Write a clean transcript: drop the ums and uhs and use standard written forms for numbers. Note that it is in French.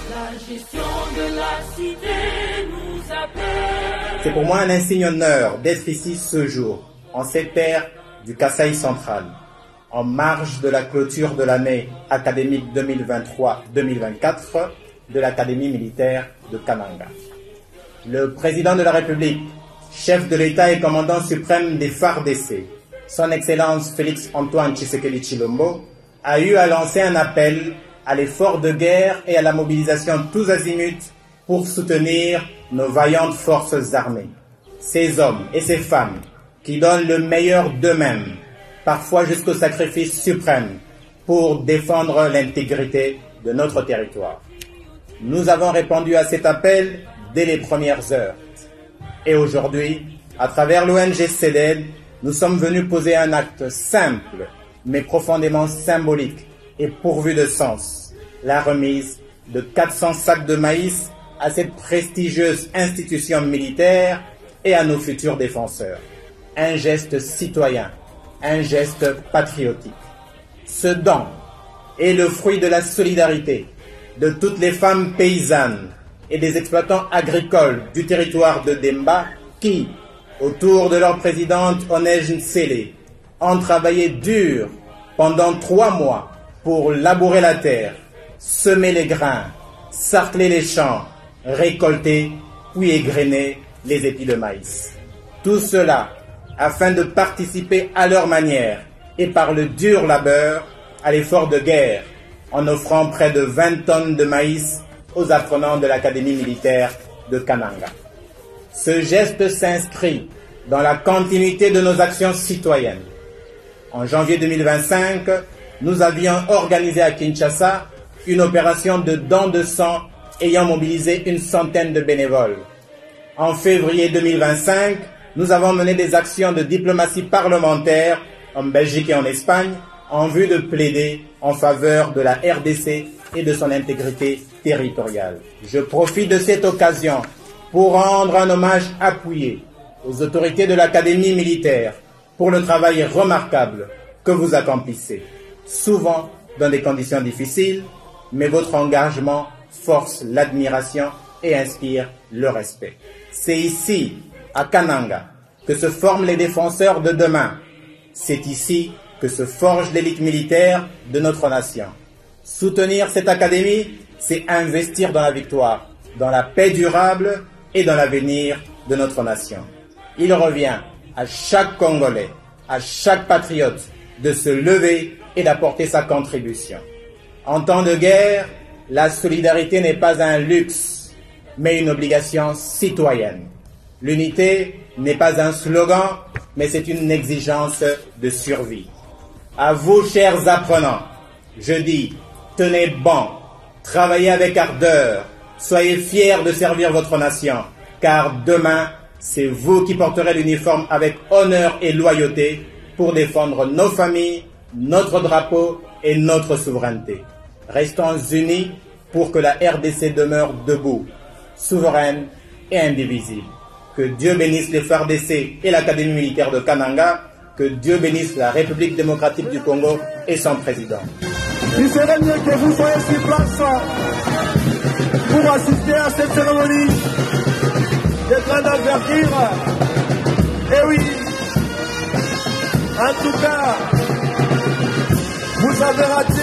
La gestion de la cité nous appelle. C'est pour moi un insigne honneur d'être ici ce jour, en cette terre du Kasaï central, en marge de la clôture de l'année académique 2023-2024 de l'Académie militaire de Kananga. Le président de la République, chef de l'État et commandant suprême des FARDC, son Excellence Félix Antoine Tshisekedi Tshilombo, a eu à lancer un appel à l'effort de guerre et à la mobilisation tous azimuts pour soutenir nos vaillantes forces armées. Ces hommes et ces femmes qui donnent le meilleur d'eux-mêmes, parfois jusqu'au sacrifice suprême, pour défendre l'intégrité de notre territoire. Nous avons répondu à cet appel dès les premières heures. Et aujourd'hui, à travers l'ONG CEDED, nous sommes venus poser un acte simple, mais profondément symbolique et pourvu de sens. La remise de 400 sacs de maïs à cette prestigieuse institution militaire et à nos futurs défenseurs. Un geste citoyen, un geste patriotique. Ce don est le fruit de la solidarité de toutes les femmes paysannes et des exploitants agricoles du territoire de Demba qui, autour de leur présidente Onej Nsele, ont travaillé dur pendant 3 mois pour labourer la terre, semer les grains, sarcler les champs, récolter puis égrener les épis de maïs. Tout cela afin de participer à leur manière et par le dur labeur à l'effort de guerre en offrant près de 20 tonnes de maïs aux apprenants de l'Académie militaire de Kananga. Ce geste s'inscrit dans la continuité de nos actions citoyennes. En janvier 2025, nous avions organisé à Kinshasa une opération de don de sang ayant mobilisé une centaine de bénévoles. En février 2025, nous avons mené des actions de diplomatie parlementaire en Belgique et en Espagne en vue de plaider en faveur de la RDC et de son intégrité territoriale. Je profite de cette occasion pour rendre un hommage appuyé aux autorités de l'Académie militaire pour le travail remarquable que vous accomplissez, souvent dans des conditions difficiles, mais votre engagement force l'admiration et inspire le respect. C'est ici, à Kananga, que se forment les défenseurs de demain. C'est ici que se forge l'élite militaire de notre nation. Soutenir cette académie, c'est investir dans la victoire, dans la paix durable et dans l'avenir de notre nation. Il revient à chaque Congolais, à chaque patriote de se lever et d'apporter sa contribution. En temps de guerre, la solidarité n'est pas un luxe, mais une obligation citoyenne. L'unité n'est pas un slogan, mais c'est une exigence de survie. À vous, chers apprenants, je dis, tenez bon, travaillez avec ardeur, soyez fiers de servir votre nation, car demain, c'est vous qui porterez l'uniforme avec honneur et loyauté pour défendre nos familles, notre drapeau et notre souveraineté. Restons unis pour que la RDC demeure debout, souveraine et indivisible. Que Dieu bénisse les FARDC et l'Académie militaire de Kananga, que Dieu bénisse la République démocratique du Congo et son président. Il serait mieux que vous soyez sur place pour assister à cette cérémonie de grande envergure. Et oui, en tout cas, vous avez raté